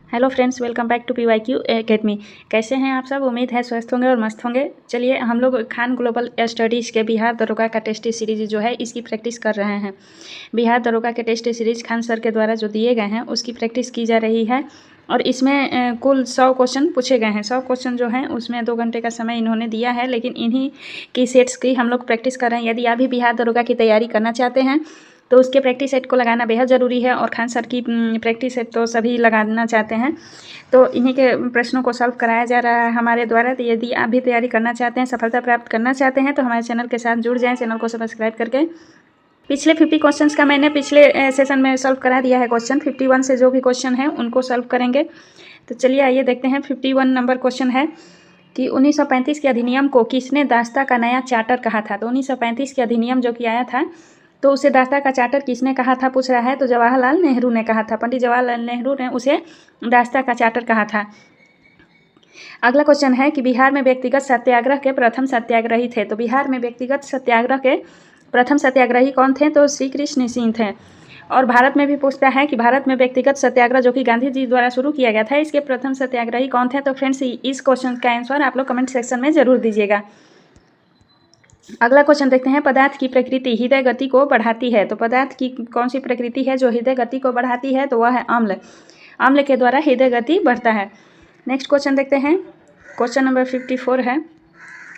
Hello friends, welcome back to PYQ academy. कैसे हैं आप सब? उम्मीद है स्वस्थ होंगे और मस्त होंगे। चलिए हम लोग खान ग्लोबल स्टडीज़ के बिहार दरोगा का टेस्ट सीरीज़ जो है इसकी प्रैक्टिस कर रहे हैं। बिहार दरोगा के टेस्ट सीरीज़ खान सर के द्वारा जो दिए गए हैं उसकी प्रैक्टिस की जा रही है और इसमें कुल 100 क्वेश्चन पूछे गए हैं। 100 क्वेश्चन जो हैं उसमें 2 घंटे का समय इन्होंने दिया है, लेकिन इन्हीं की सेट्स की हम लोग प्रैक्टिस कर रहे हैं। यदि आप भी बिहार दरोगा की तैयारी करना चाहते हैं तो उसके प्रैक्टिस सेट को लगाना बेहद ज़रूरी है और खान सर की प्रैक्टिस सेट तो सभी लगाना चाहते हैं। तो इन्हीं के प्रश्नों को सॉल्व कराया जा रहा है हमारे द्वारा। तो यदि आप भी तैयारी करना चाहते हैं, सफलता प्राप्त करना चाहते हैं तो हमारे चैनल के साथ जुड़ जाएं। चैनल को सब्सक्राइब करके पिछले 50 क्वेश्चंस का मैंने पिछले सेशन में सॉल्व करा दिया है। क्वेश्चन 51 से जो भी क्वेश्चन है उनको सॉल्व करेंगे। तो चलिए आइए देखते हैं। 51 नंबर क्वेश्चन है कि 1935 के अधिनियम को किसने दास्ता का नया चार्टर कहा था। तो 1935 के अधिनियम जो कि आया था तो उसे दास्ता का चार्टर किसने कहा था पूछ रहा है। तो जवाहरलाल नेहरू ने कहा था। पंडित जवाहरलाल नेहरू ने उसे दास्ता का चार्टर कहा था। अगला क्वेश्चन है कि बिहार में व्यक्तिगत सत्याग्रह के प्रथम सत्याग्रही थे। तो बिहार में व्यक्तिगत सत्याग्रह के प्रथम सत्याग्रही कौन थे? तो श्री कृष्ण सिंह थे। और भारत में भी पूछता है कि भारत में व्यक्तिगत सत्याग्रह जो कि गांधी जी द्वारा शुरू किया गया था, इसके प्रथम सत्याग्रही कौन थे? तो फ्रेंड्स इस क्वेश्चन का आंसर आप लोग कमेंट सेक्शन में जरूर दीजिएगा। अगला क्वेश्चन देखते हैं। पदार्थ की प्रकृति हृदय गति को बढ़ाती है। तो पदार्थ की कौन सी प्रकृति है जो हृदय गति को बढ़ाती है? तो वह है अम्ल। अम्ल के द्वारा हृदय गति बढ़ता है। नेक्स्ट क्वेश्चन देखते हैं। क्वेश्चन नंबर 54 है।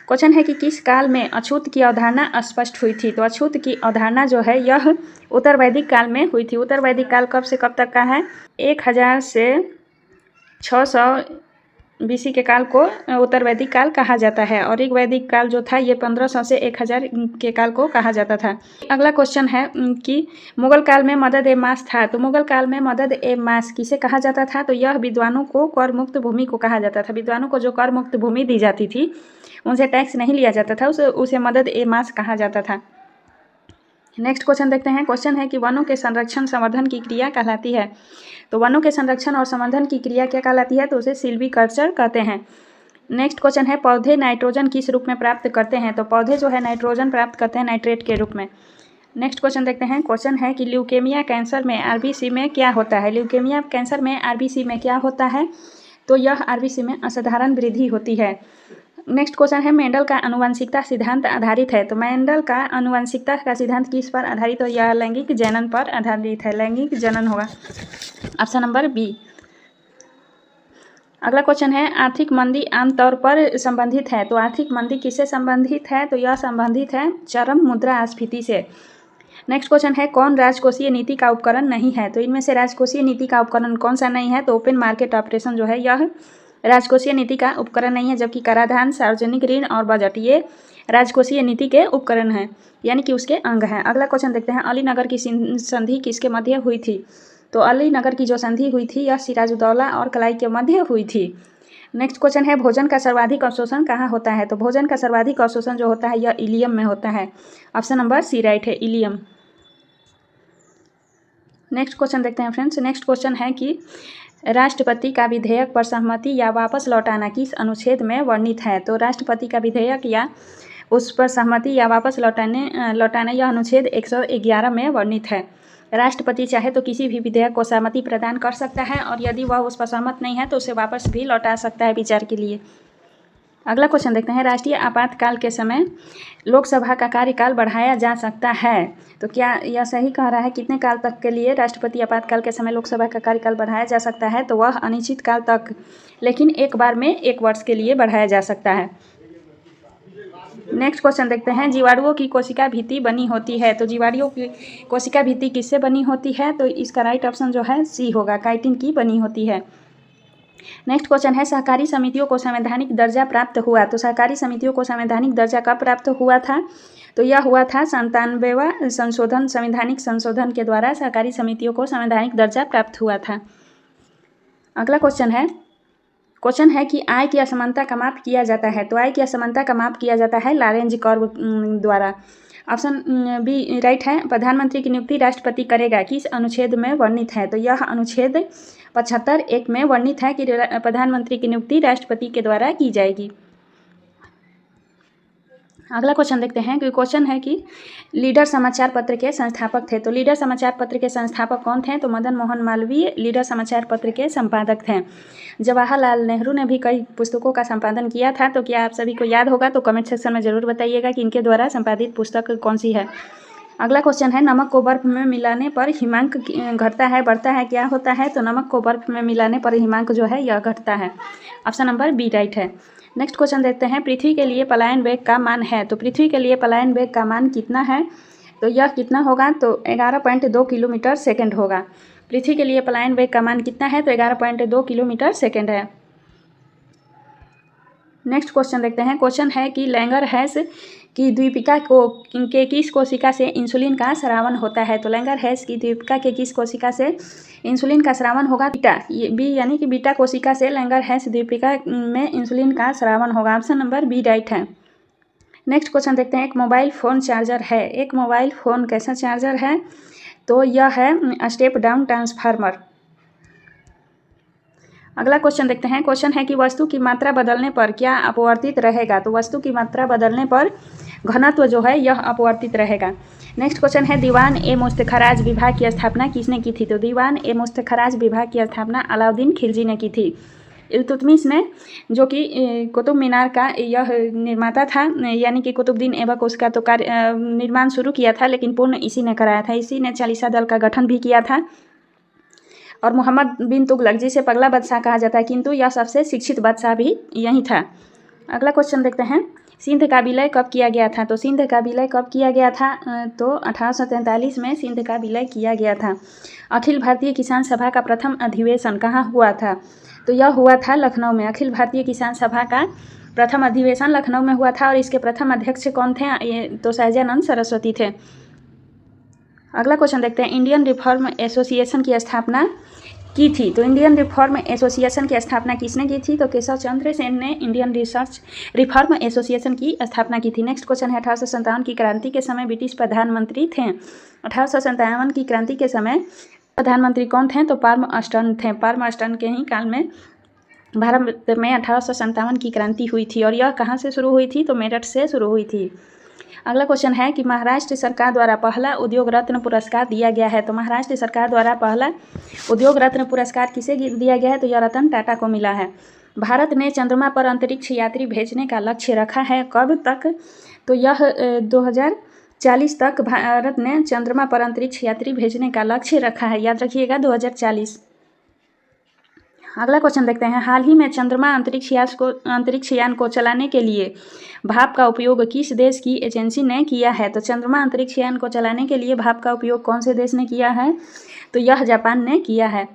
क्वेश्चन है कि किस काल में अछूत की अवधारणा स्पष्ट हुई थी। तो अछूत की अवधारणा जो है यह उत्तर वैदिक काल में हुई थी। उत्तर वैदिक काल कब से कब तक का है? 1000 से 600 BC के काल को उत्तर वैदिक काल कहा जाता है और ऋग वैदिक काल जो था ये 1500 से 1000 के काल को कहा जाता था। अगला क्वेश्चन है कि मुगल काल में मदद ए मास था। तो मुगल काल में मदद ए मास किसे कहा जाता था? तो यह विद्वानों को कर मुक्त भूमि को कहा जाता था। विद्वानों को जो कर मुक्त भूमि दी जाती थी, उनसे टैक्स नहीं लिया जाता था, उसे मदद ए मास कहा जाता था। नेक्स्ट क्वेश्चन देखते हैं। क्वेश्चन है कि वनों के संरक्षण संवर्धन की क्रिया कहलाती है। तो वनों के संरक्षण और संवर्धन की क्रिया क्या कहलाती है? तो उसे सिल्वीकल्चर कहते हैं। नेक्स्ट क्वेश्चन है पौधे नाइट्रोजन किस रूप में प्राप्त करते हैं। तो पौधे जो है नाइट्रोजन प्राप्त करते हैं नाइट्रेट के रूप में। नेक्स्ट क्वेश्चन देखते हैं। क्वेश्चन है कि ल्यूकेमिया कैंसर में RBC में क्या होता है। ल्यूकेमिया कैंसर में RBC में क्या होता है? तो यह RBC में असाधारण वृद्धि होती है। नेक्स्ट क्वेश्चन है मेंडल का आनुवंशिकता सिद्धांत आधारित है। तो मेंडल का आनुवंशिकता का सिद्धांत किस पर आधारित है? यह लैंगिक जनन पर आधारित है। लैंगिक जनन होगा ऑप्शन नंबर बी। अगला क्वेश्चन है आर्थिक मंदी आमतौर पर संबंधित है। तो आर्थिक मंदी किससे संबंधित है? तो यह संबंधित है चरम मुद्रास्फीति से। नेक्स्ट क्वेश्चन है कौन राजकोषीय नीति का उपकरण नहीं है। तो इनमें से राजकोषीय नीति का उपकरण कौन सा नहीं है? तो ओपन मार्केट ऑपरेशन जो है यह राजकोषीय नीति का उपकरण नहीं है, जबकि कराधान, सार्वजनिक ऋण और बजट ये राजकोषीय नीति के उपकरण हैं, यानी कि उसके अंग हैं। अगला क्वेश्चन देखते हैं अलीनगर की संधि किसके मध्य हुई थी। तो अलीनगर की जो संधि हुई थी यह सिराजुद्दौला और कलाई के मध्य हुई थी। नेक्स्ट क्वेश्चन है भोजन का सर्वाधिक अवशोषण कहाँ होता है। तो भोजन का सर्वाधिक अवशोषण जो होता है यह इलियम में होता है। ऑप्शन नंबर सी राइट है, इलियम। नेक्स्ट क्वेश्चन देखते हैं फ्रेंड्स। नेक्स्ट क्वेश्चन है कि राष्ट्रपति का विधेयक पर सहमति या वापस लौटाना किस अनुच्छेद में वर्णित है। तो राष्ट्रपति का विधेयक या उस पर सहमति या वापस लौटाना यह अनुच्छेद 111 में वर्णित है। राष्ट्रपति चाहे तो किसी भी विधेयक को सहमति प्रदान कर सकता है और यदि वह उस पर सहमत नहीं है तो उसे वापस भी लौटा सकता है विचार के लिए। अगला क्वेश्चन देखते हैं राष्ट्रीय आपातकाल के समय लोकसभा का कार्यकाल बढ़ाया जा सकता है। तो क्या यह सही कह रहा है? कितने काल तक के लिए राष्ट्रपति आपातकाल के समय लोकसभा का कार्यकाल बढ़ाया जा सकता है? तो वह अनिश्चित काल तक, लेकिन एक बार में 1 वर्ष के लिए बढ़ाया जा सकता है। नेक्स्ट क्वेश्चन देखते हैं जीवाणुओं की कोशिका भित्ति बनी होती है। तो जीवाणुओं की कोशिका भित्ति किससे बनी होती है? तो इसका राइट ऑप्शन जो है सी होगा, काइटिन की बनी होती है। नेक्स्ट क्वेश्चन है सहकारी समितियों को संवैधानिक दर्जा प्राप्त हुआ। तो सहकारी समितियों को संवैधानिक दर्जा कब प्राप्त हुआ था? तो यह हुआ था 97वां संशोधन, संवैधानिक संशोधन के द्वारा सहकारी समितियों को संवैधानिक दर्जा प्राप्त हुआ था। अगला क्वेश्चन है कि आय की असमानता का माप किया जाता है। तो आय की असमानता का माप किया जाता है लॉरेंज कर्व द्वारा। ऑप्शन बी राइट है। प्रधानमंत्री की नियुक्ति राष्ट्रपति करेगा किस अनुच्छेद में वर्णित है। तो यह अनुच्छेद 75(1) में वर्णित है कि प्रधानमंत्री की नियुक्ति राष्ट्रपति के द्वारा की जाएगी। अगला क्वेश्चन देखते हैं कि क्वेश्चन है कि लीडर समाचार पत्र के संस्थापक थे। तो लीडर समाचार पत्र के संस्थापक कौन थे? तो मदन मोहन मालवीय लीडर समाचार पत्र के संपादक थे। जवाहरलाल नेहरू ने भी कई पुस्तकों का संपादन किया था। तो क्या आप सभी को याद होगा? तो कमेंट सेक्शन में ज़रूर बताइएगा कि इनके द्वारा संपादित पुस्तक कौन सी है। अगला क्वेश्चन है नमक को बर्फ में मिलाने पर हिमांक घटता है बढ़ता है, क्या होता है? तो नमक को बर्फ में मिलाने पर हिमांक जो है यह घटता है। ऑप्शन नंबर बी राइट है। नेक्स्ट क्वेश्चन देखते हैं पृथ्वी के लिए पलायन वेग का मान है। तो पृथ्वी के लिए पलायन वेग का मान कितना है? तो यह कितना होगा? तो 11.2 किलोमीटर सेकेंड होगा। पृथ्वी के लिए पलायन वेग का मान कितना है? तो 11.2 किलोमीटर सेकेंड है। नेक्स्ट क्वेश्चन देखते हैं। क्वेश्चन है कि लैंगरहैंस की द्वीपिका के किस कोशिका से इंसुलिन का स्रावन होता है? तो लैंगरहैंस की द्वीपिका के किस कोशिका से इंसुलिन का स्रावन होगा? बीटा, बी यानी कि बीटा कोशिका से लैंगरहैंस द्वीपिका में इंसुलिन का स्रावन होगा। ऑप्शन नंबर बी राइट है। नेक्स्ट क्वेश्चन देखते हैं। एक मोबाइल फ़ोन चार्जर है। एक मोबाइल फ़ोन कैसा चार्जर है? तो यह है स्टेप डाउन ट्रांसफार्मर। अगला क्वेश्चन देखते हैं। क्वेश्चन है कि वस्तु की मात्रा बदलने पर क्या अपवर्तित रहेगा? तो वस्तु की मात्रा बदलने पर घनत्व जो है यह अपवर्तित रहेगा। नेक्स्ट क्वेश्चन है दीवान ए मुस्तखराज विभाग की स्थापना किसने की थी? तो दीवान ए मुस्तखराज विभाग की स्थापना अलाउद्दीन खिलजी ने की थी। इल्तुतमिश ने, जो कि कुतुब मीनार का यह निर्माता था, यानी कि कुतुबुद्दीन ऐबक उसका तो कार्य निर्माण शुरू किया था, लेकिन पूर्ण इसी ने कराया था। इसी ने चालीसा दल का गठन भी किया था। और मोहम्मद बिन तुगलक, जिसे पगला बादशाह कहा जाता है, किंतु यह सबसे शिक्षित बादशाह भी यही था। अगला क्वेश्चन देखते हैं। सिंध का विलय कब किया गया था? तो सिंध का विलय कब किया गया था? तो 1843 में सिंध का विलय किया गया था। अखिल भारतीय किसान सभा का प्रथम अधिवेशन कहाँ हुआ था? तो यह हुआ था लखनऊ में। अखिल भारतीय किसान सभा का प्रथम अधिवेशन लखनऊ में हुआ था। और इसके प्रथम अध्यक्ष कौन थे? तो सहजानंद सरस्वती थे। अगला क्वेश्चन देखते हैं। इंडियन रिफॉर्म एसोसिएशन की स्थापना की थी। तो इंडियन रिफॉर्म एसोसिएशन की स्थापना किसने की थी? तो केशव चंद्र सेन ने इंडियन रिफॉर्म एसोसिएशन की स्थापना की थी। नेक्स्ट क्वेश्चन है 1857 की क्रांति के समय ब्रिटिश प्रधानमंत्री थे। 1857 की क्रांति के समय प्रधानमंत्री कौन थे? तो पाल्मस्टन थे। पाल्मस्टन के ही काल में भारत में 1857 की क्रांति हुई थी। और यह कहाँ से शुरू हुई थी? तो मेरठ से शुरू हुई थी। अगला क्वेश्चन है कि महाराष्ट्र सरकार द्वारा पहला उद्योग रत्न पुरस्कार दिया गया है। तो महाराष्ट्र सरकार द्वारा पहला उद्योग रत्न पुरस्कार किसे दिया गया है? तो यह रतन टाटा को मिला है। भारत ने चंद्रमा पर अंतरिक्ष यात्री भेजने का लक्ष्य रखा है। कब तक? तो यह 2040 तक भारत ने चंद्रमा पर अंतरिक्ष यात्री भेजने का लक्ष्य रखा है। याद रखिएगा 2040। अगला क्वेश्चन देखते हैं। हाल ही में चंद्रमा अंतरिक्ष यान को चलाने के लिए भाप का उपयोग किस देश की एजेंसी ने किया है? तो चंद्रमा अंतरिक्ष यान को चलाने के लिए भाप का उपयोग कौन से देश ने किया है? तो यह जापान ने किया है।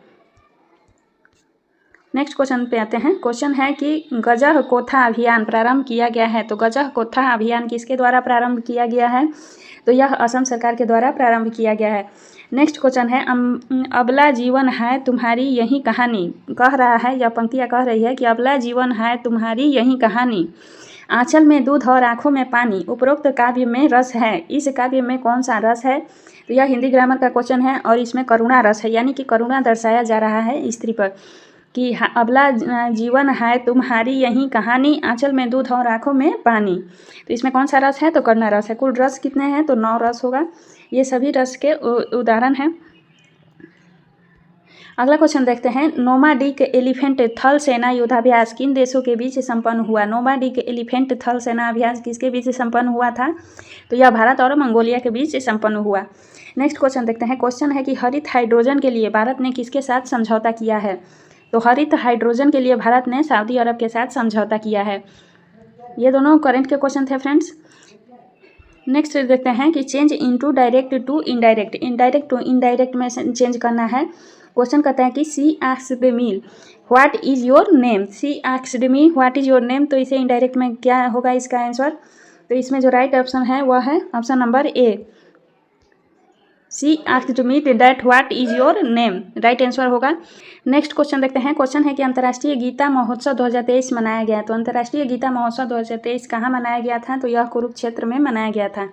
नेक्स्ट क्वेश्चन पे आते हैं। क्वेश्चन है कि गजह कोथा अभियान प्रारंभ किया गया है। तो गजह कोथा अभियान किसके द्वारा प्रारंभ किया गया है? तो यह असम सरकार के द्वारा प्रारंभ किया गया है। नेक्स्ट क्वेश्चन है अबला जीवन है तुम्हारी यही कहानी। कह रहा है, यह पंक्तियाँ कह रही है कि अबला जीवन है तुम्हारी यही कहानी, आंचल में दूध और आँखों में पानी, उपरोक्त काव्य में रस है, इस काव्य में कौन सा रस है? तो यह हिंदी ग्रामर का क्वेश्चन है और इसमें करुणा रस है, यानी कि करुणा दर्शाया जा रहा है स्त्री पर कि अबला जीवन है तुम्हारी यही कहानी, आंचल में दूध और आँखों में पानी। तो इसमें कौन सा रस है? तो करुणा रस है। कुल रस कितने हैं? तो 9 रस होगा। ये सभी रस के उदाहरण हैं। अगला क्वेश्चन देखते हैं। नोमाडिक एलिफेंट थल सेना युद्धाभ्यास किन देशों के बीच संपन्न हुआ? नोमाडिक एलिफेंट थल सेना अभ्यास किसके बीच संपन्न हुआ था? तो यह भारत और मंगोलिया के बीच संपन्न हुआ। नेक्स्ट क्वेश्चन देखते हैं। क्वेश्चन है कि हरित हाइड्रोजन के लिए भारत ने किसके साथ समझौता किया है? तो हरित हाइड्रोजन के लिए भारत ने सऊदी अरब के साथ समझौता किया है। ये दोनों करंट के क्वेश्चन थे फ्रेंड्स। नेक्स्ट देखते हैं कि change into direct to indirect, indirect to indirect में चेंज करना है। क्वेश्चन कहता है कि she asked me what is your name. She asked me what is your name, तो इसे इनडायरेक्ट में क्या होगा इसका आंसर? तो इसमें जो राइट ऑप्शन है वह है option number A, she asked me that what is your name, right answer होगा। नेक्स्ट क्वेश्चन देखते हैं। क्वेश्चन है कि अंतर्राष्ट्रीय गीता महोत्सव 2023 मनाया गया। तो अंतर्राष्ट्रीय गीता महोत्सव 2023 कहाँ मनाया गया था? तो यह कुरुक्षेत्र में मनाया गया था।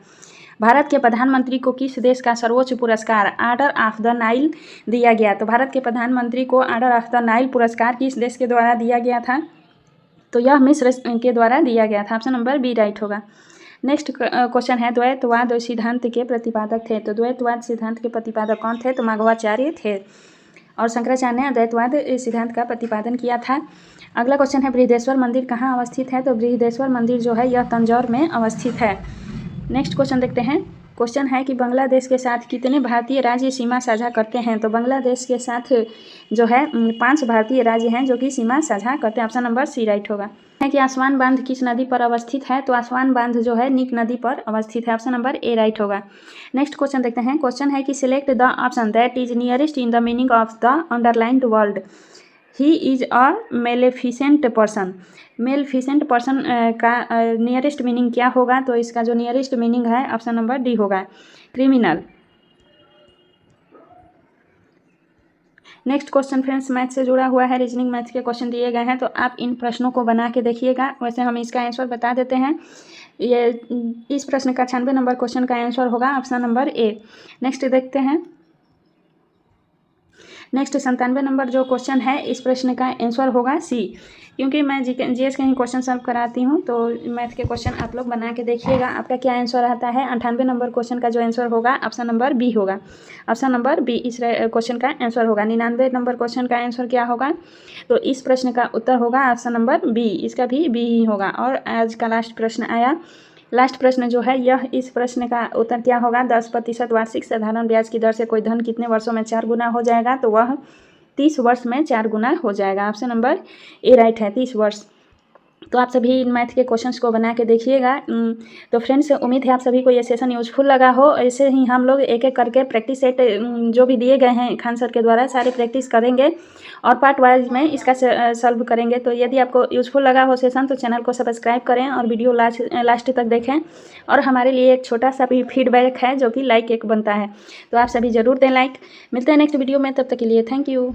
भारत के प्रधानमंत्री को किस देश का सर्वोच्च पुरस्कार आर्डर ऑफ द नाइल दिया गया? तो भारत के प्रधानमंत्री को आर्डर ऑफ द नाइल पुरस्कार किस देश के द्वारा दिया गया था? तो यह मिस्र के द्वारा दिया गया था। ऑप्शन नंबर बी राइट होगा। नेक्स्ट क्वेश्चन है द्वैतवाद सिद्धांत के प्रतिपादक थे। तो द्वैतवाद सिद्धांत के प्रतिपादक कौन थे? तो माधवाचार्य थे और शंकराचार्य ने अद्वैतवाद सिद्धांत का प्रतिपादन किया था। अगला क्वेश्चन है बृहदेश्वर मंदिर कहाँ अवस्थित है? तो बृहदेश्वर मंदिर जो है यह तंजौर में अवस्थित है। नेक्स्ट क्वेश्चन देखते हैं। क्वेश्चन है कि बांग्लादेश के साथ कितने भारतीय राज्य सीमा साझा करते हैं? तो बांग्लादेश के साथ जो है 5 भारतीय राज्य हैं जो कि सीमा साझा करते हैं। ऑप्शन नंबर सी राइट होगा। है कि आसवान बांध किस नदी पर अवस्थित है? तो आसवान बांध जो है नीक नदी पर अवस्थित है। ऑप्शन नंबर ए राइट होगा। नेक्स्ट क्वेश्चन देखते हैं। क्वेश्चन है कि select the option that is nearest in the meaning of the underlined word. He is a maleficent person. Maleficent person का नियरेस्ट मीनिंग क्या होगा? तो इसका जो नियरेस्ट मीनिंग है ऑप्शन नंबर डी होगा, criminal. Next question friends math से जुड़ा हुआ है, रीजनिंग मैथ के क्वेश्चन दिए गए हैं तो आप इन प्रश्नों को बना के देखिएगा। वैसे हम इसका आंसर बता देते हैं। ये इस प्रश्न का 96 नंबर क्वेश्चन का आंसर होगा ऑप्शन नंबर ए। नेक्स्ट देखते हैं। नेक्स्ट 97 नंबर जो क्वेश्चन है इस प्रश्न का आंसर होगा सी, क्योंकि मैं जीएस के ही क्वेश्चन सॉल्व कराती हूँ तो मैथ के क्वेश्चन आप लोग बना के देखिएगा। आपका क्या आंसर आता है? 98 नंबर क्वेश्चन का जो आंसर होगा ऑप्शन नंबर बी होगा। ऑप्शन नंबर बी इस क्वेश्चन का आंसर होगा। 99 नंबर क्वेश्चन का आंसर क्या होगा? तो इस प्रश्न का उत्तर होगा ऑप्शन नंबर बी, इसका भी बी ही होगा। और आज का लास्ट प्रश्न आया। लास्ट प्रश्न जो है यह इस प्रश्न का उत्तर क्या होगा? 10% वार्षिक साधारण ब्याज की दर से कोई धन कितने वर्षों में 4 गुना हो जाएगा? तो वह 30 वर्ष में 4 गुना हो जाएगा। ऑप्शन नंबर ए राइट है, 30 वर्ष। तो आप सभी इन मैथ के क्वेश्चंस को बना के देखिएगा। तो फ्रेंड्स उम्मीद है आप सभी को ये सेशन यूजफुल लगा हो। ऐसे ही हम लोग एक एक करके प्रैक्टिस सेट जो भी दिए गए हैं खान सर के द्वारा सारे प्रैक्टिस करेंगे और पार्ट वाइज में इसका सॉल्व करेंगे। तो यदि आपको यूजफुल लगा हो सेशन तो चैनल को सब्सक्राइब करें और वीडियो लास्ट तक देखें। और हमारे लिए एक छोटा सा भी फीडबैक है जो कि लाइक एक बनता है, तो आप सभी ज़रूर दें लाइक। मिलते हैं नेक्स्ट वीडियो में, तब तक के लिए थैंक यू।